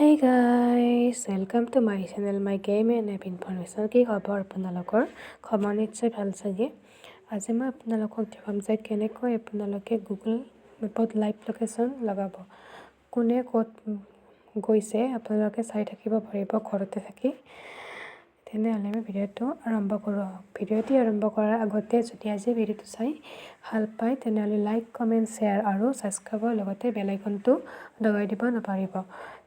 Hey guys, welcome to my channel, my game and app information. কি খবৰ আপোনালোকৰ? খবৰ নিশ্চয় ভাল চাগে। আজি মই আপোনালোকক দেখাম যে কেনেকৈ আপোনালোকে গুগল মেপত লাইভ লোকেশ্যন লগাব। কোনে ক'ত গৈছে আপোনালোকে চাই থাকিব পাৰিব ঘৰতে থাকি। তেনেহ'লে আমি ভিডিঅ'টো আৰম্ভ কৰোঁ। ভিডিঅ'টি আৰম্ভ কৰাৰ আগতে যদি আজি ভিডিঅ'টো চাই ভাল পায় তেনেহ'লে লাইক, কমেণ্ট, শ্বেয়াৰ আৰু ছাবস্ক্ৰাইবৰ লগতে বেল আইকনটো দবাই দিব নাপাহৰিব।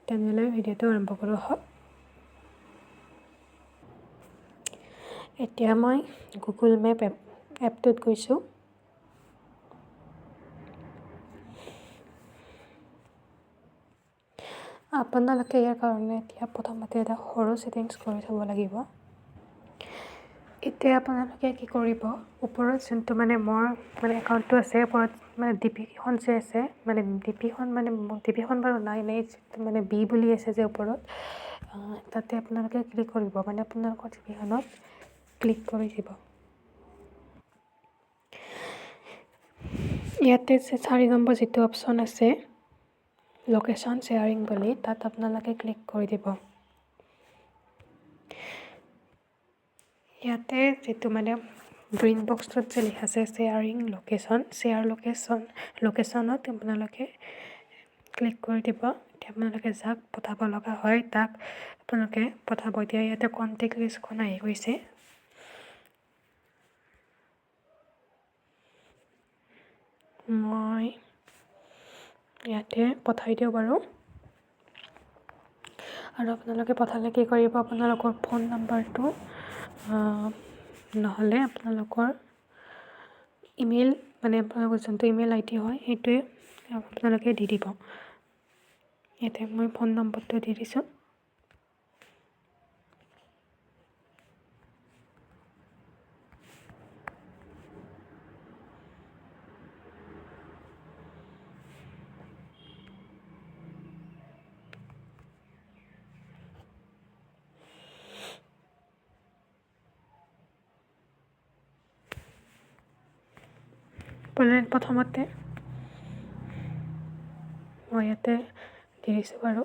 তেনেহ'লে ভিডিঅ'টো আৰম্ভ কৰোঁ হওক। এতিয়া মই গুগল মেপ এপটোত গৈছোঁ। আপোনালোকে ইয়াৰ কাৰণে এতিয়া প্ৰথমতে এটা সৰু ছেটিংছ কৰি থ'ব লাগিব। এতিয়া আপোনালোকে কি কৰিব, ওপৰত যোনটো মোৰ একাউণ্টটো আছে, ওপৰত ডিপিখন যে আছে, ডিপিখন বাৰু নাই বি বুলি আছে যে ওপৰত, তাতে আপোনালোকে ক্লিক কৰিব, আপোনালোকৰ ডিপিখনত ক্লিক কৰি দিব। ইয়াতে যে 4 নম্বৰ যিটো অপশ্যন আছে লোকেশ্যন শ্বেয়াৰিং বুলি, তাত আপোনালোকে ক্লিক কৰি দিব। ইয়াতে যিটো গ্ৰীণ বক্সটোত যে লিখা আছে শ্বেয়াৰিং লোকেশ্যন, লোকেশ্যনত আপোনালোকে ক্লিক কৰি দিব। এতিয়া আপোনালোকে যাক পঠাব লগা হয় তাক আপোনালোকে পঠাব। এতিয়া ইয়াতে কণ্টেক্ট লিষ্টখন আহি গৈছে। মই ইয়াতে পঠাই দিওঁ বাৰু। আৰু আপোনালোকে পঠালে কি কৰিব, আপোনালোকৰ ফোন নাম্বাৰটো নহ'লে আপোনালোকৰ ইমেইল আপোনালোকৰ যোনটো ইমেইল ID হয় সেইটোৱে আপোনালোকে দি দিব। ইয়াতে মই ফোন নম্বৰটো দি দিছোঁ। প্ৰথমতে মই ইয়াতে দি দিছোঁ বাৰু।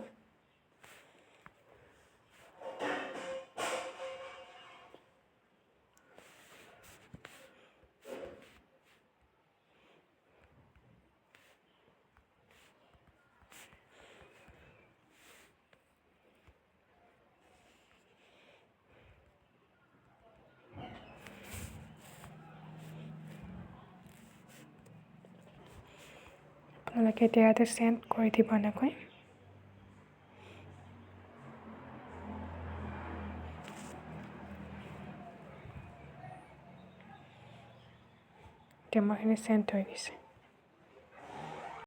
আপোনালোকে এতিয়া ইয়াতে চেণ্ড কৰি দিব এনেকৈ। এতিয়া মোৰখিনি চেণ্ড হৈ গৈছে।